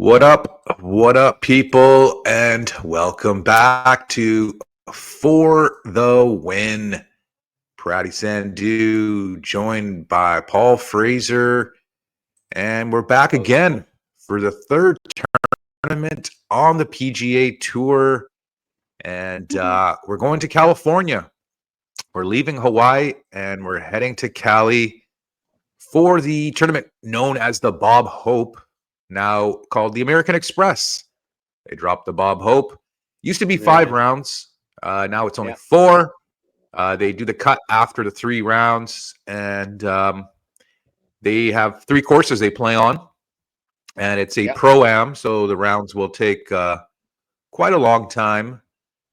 What up, people, and welcome back to For the Win. Pratty Sandhu, joined by Paul Fraser, and we're back again for the third tournament on the PGA Tour, and we're going to California. We're leaving Hawaii, and we're heading to Cali for the tournament known as the Bob Hope, now called the American Express. They dropped the Bob Hope. Used to be 5 rounds. Now it's only 4. They do the cut after the 3 rounds, and they have 3 courses they play on, and it's a pro-am, so the rounds will take quite a long time,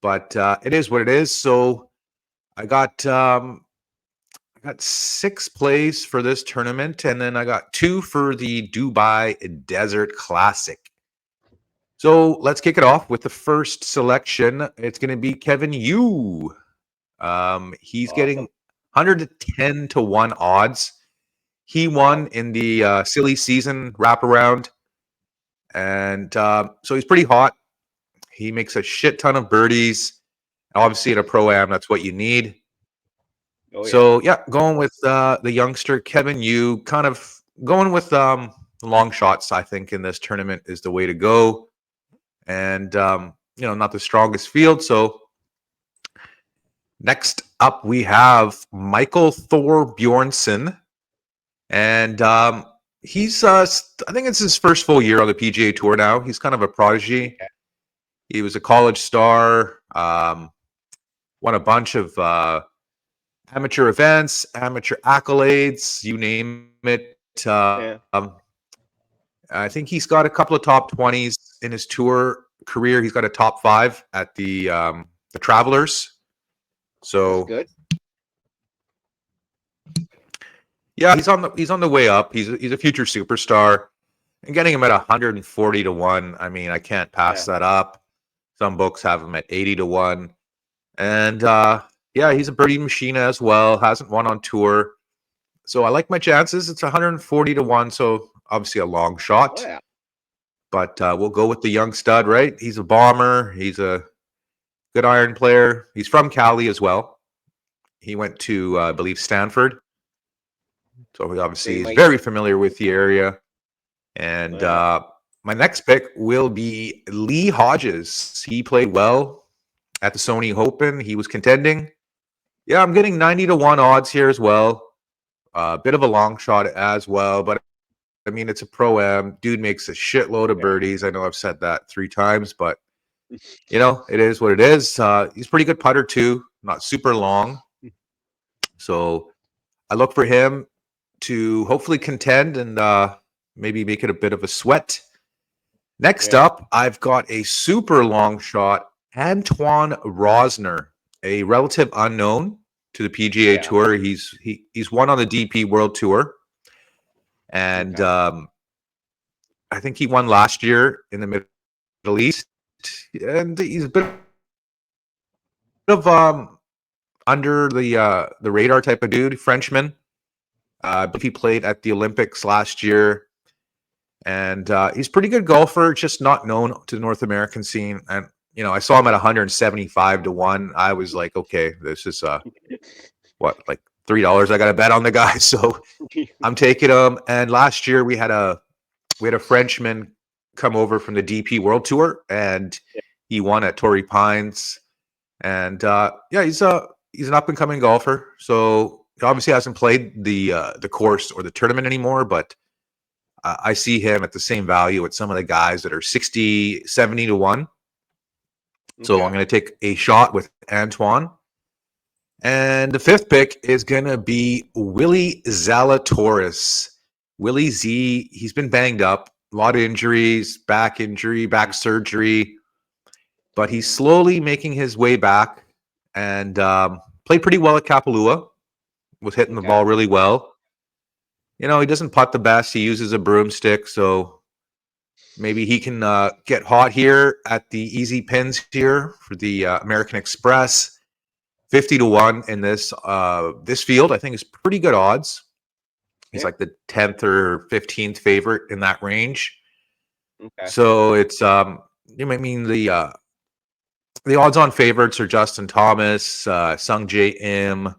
but it is what it is. So I got 6 plays for this tournament, and then I got 2 for the Dubai Desert Classic. So let's kick it off with the first selection. It's going to be Kevin Yu. He's getting 110 to 1 odds. He won in the silly season wraparound, and so he's pretty hot. He makes a shit ton of birdies. Obviously, in a pro-am, that's what you need. So, going with the youngster, Kevin Yu, kind of going with long shots, I think, in this tournament is the way to go. And, not the strongest field. So, next up, we have Michael Thor Bjornsson. And he's, I think it's his first full year on the PGA Tour now. He's kind of a prodigy. He was a college star, won a bunch of amateur events, amateur accolades, you name it. I think he's got a couple of top 20s in his tour career. He's got a top 5 at the Travelers. So that's good. Yeah, he's on the way up. He's a future superstar. And getting him at 140 to 1, I mean, I can't pass that up. Some books have him at 80 to 1. And he's a birdie machine as well. Hasn't won on tour. So I like my chances. It's 140 to 1, so obviously a long shot. But we'll go with the young stud, right? He's a bomber. He's a good iron player. He's from Cali as well. He went to, I believe, Stanford. So he obviously is very familiar with the area. And my next pick will be Lee Hodges. He played well at the Sony Open. He was contending. Yeah, I'm getting 90 to 1 odds here as well. A bit of a long shot as well, but I mean, it's a pro-am. Dude makes a shitload of birdies. I know I've said that 3 times, but it is what it is. He's a pretty good putter too, not super long. So I look for him to hopefully contend and maybe make it a bit of a sweat. Next up, I've got a super long shot, Antoine Rosner, a relative unknown to the PGA Tour. He's won on the DP World Tour, and I think he won last year in the Middle East, and he's a bit of under the radar type of dude, Frenchman. But he played at the Olympics last year, and he's a pretty good golfer, just not known to the North American scene. And I saw him at 175 to 1. I was like, okay, this is like $3 I got to bet on the guy. So I'm taking him. And last year we had a Frenchman come over from the DP World Tour, and he won at Torrey Pines. And he's an up and coming golfer. So he obviously hasn't played the course or the tournament anymore, but I see him at the same value at some of the guys that are 60, 70 to 1. So I'm going to take a shot with Antoine. And the 5th pick is going to be Willie Zalatoris. Willie Z, he's been banged up. A lot of injuries, back surgery. But he's slowly making his way back and played pretty well at Kapalua. Was hitting the ball really well. He doesn't putt the best. He uses a broomstick, so maybe he can get hot here at the easy pins here for the American Express. 50 to 1 in this field, I think, is pretty good odds. He's like the 10th or 15th favorite in that range. Okay. So it's you might mean the odds-on favorites are Justin Thomas, Sung J Im,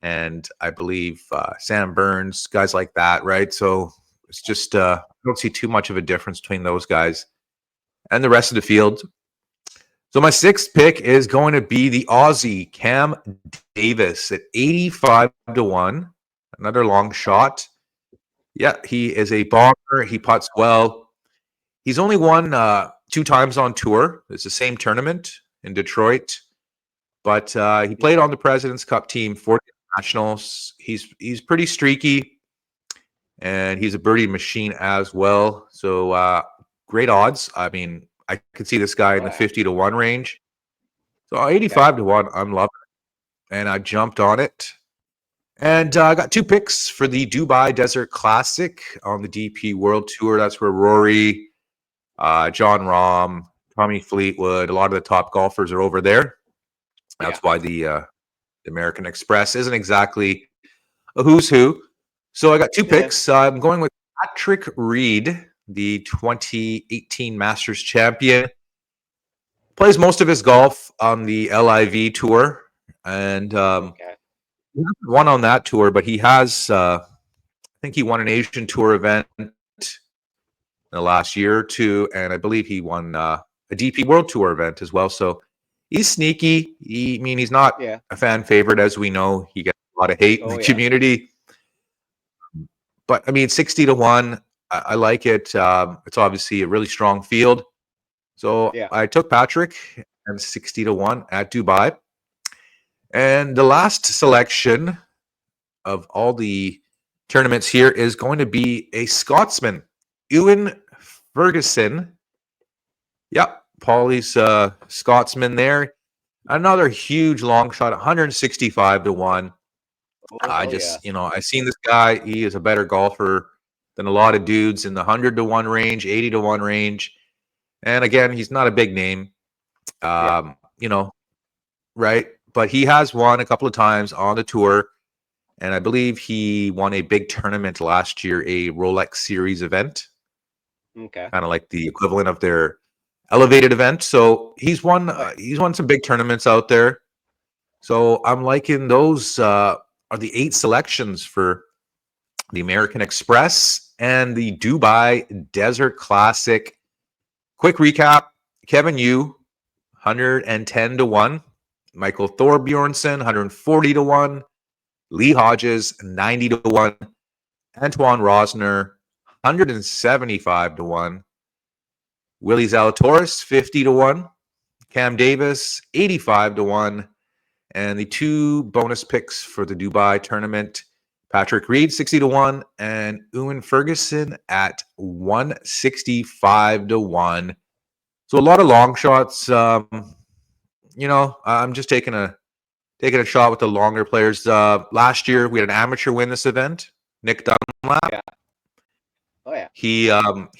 and I believe Sam Burns, guys like that, right? So it's just I don't see too much of a difference between those guys and the rest of the field. So my sixth pick is going to be the Aussie Cam Davis at 85-1. Another long shot. Yeah, he is a bomber. He putts well. He's only won 2 times on tour. It's the same tournament in Detroit, but he played on the President's Cup team for the Nationals. He's pretty streaky, and he's a birdie machine as well. So great odds. I mean, I could see this guy in the 50-1 range. So 85-1, I'm loving it, and I jumped on it. And I got 2 picks for the Dubai Desert Classic on the DP World Tour. That's where Rory, John Rahm, Tommy Fleetwood, a lot of the top golfers are over there. That's why the American Express isn't exactly a who's who. So I got 2 picks. I'm going with Patrick Reed, the 2018 Masters champion. Plays most of his golf on the LIV tour, and he hasn't won on that tour, but he has. I think he won an Asian Tour event in the last year or two, and I believe he won a DP World Tour event as well. So he's sneaky. He's not a fan favorite, as we know. He gets a lot of hate in the community. But I mean, 60-1, I like it. It's obviously a really strong field. So I took Patrick and 60-1 at Dubai. And the last selection of all the tournaments here is going to be a Scotsman, Ewan Ferguson. Yep, Paulie's Scotsman there. Another huge long shot, 165-1. I seen this guy. He is a better golfer than a lot of dudes in the 100-1 range, 80-1 range. And again, he's not a big name, right? But he has won a couple of times on the tour. And I believe he won a big tournament last year, a Rolex Series event. Okay. Kind of like the equivalent of their elevated event. So he's won some big tournaments out there. So I'm liking those are the 8 selections for the American Express and the Dubai Desert Classic. Quick recap: Kevin Yu, 110-1. Michael Thorbjornsen, 140-1. Lee Hodges, 90-1. Antoine Rosner, 175-1. Willie Zalatoris, 50-1. Cam Davis, 85-1. And the 2 bonus picks for the Dubai tournament: Patrick Reed, 60-1, and Ewan Ferguson at 165-1. So a lot of long shots. I'm just taking a shot with the longer players. Last year we had an amateur win this event, Nick Dunlap. Yeah. Oh yeah. He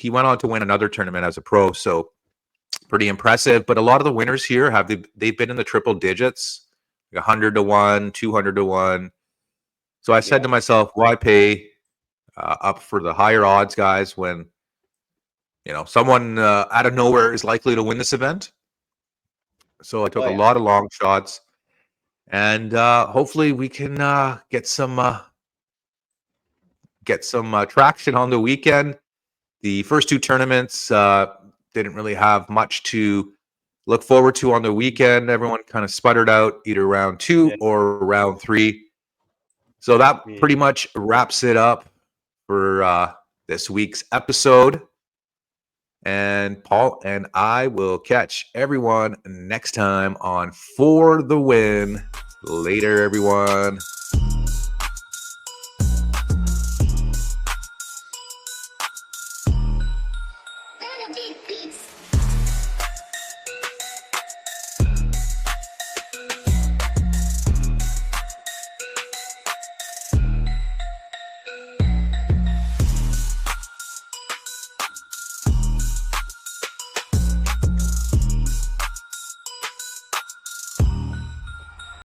went on to win another tournament as a pro, so pretty impressive. But a lot of the winners here they've been in the triple digits, like 100-1, 200-1. So I said to myself, why pay up for the higher odds guys when someone out of nowhere is likely to win this event? So I took a lot of long shots, and hopefully we can get some traction on the weekend. The first 2 tournaments didn't really have much to look forward to on the weekend. Everyone kind of sputtered out either round 2 or round 3. So that pretty much wraps it up for this week's episode. And Paul and I will catch everyone next time on For the Win. Later, everyone.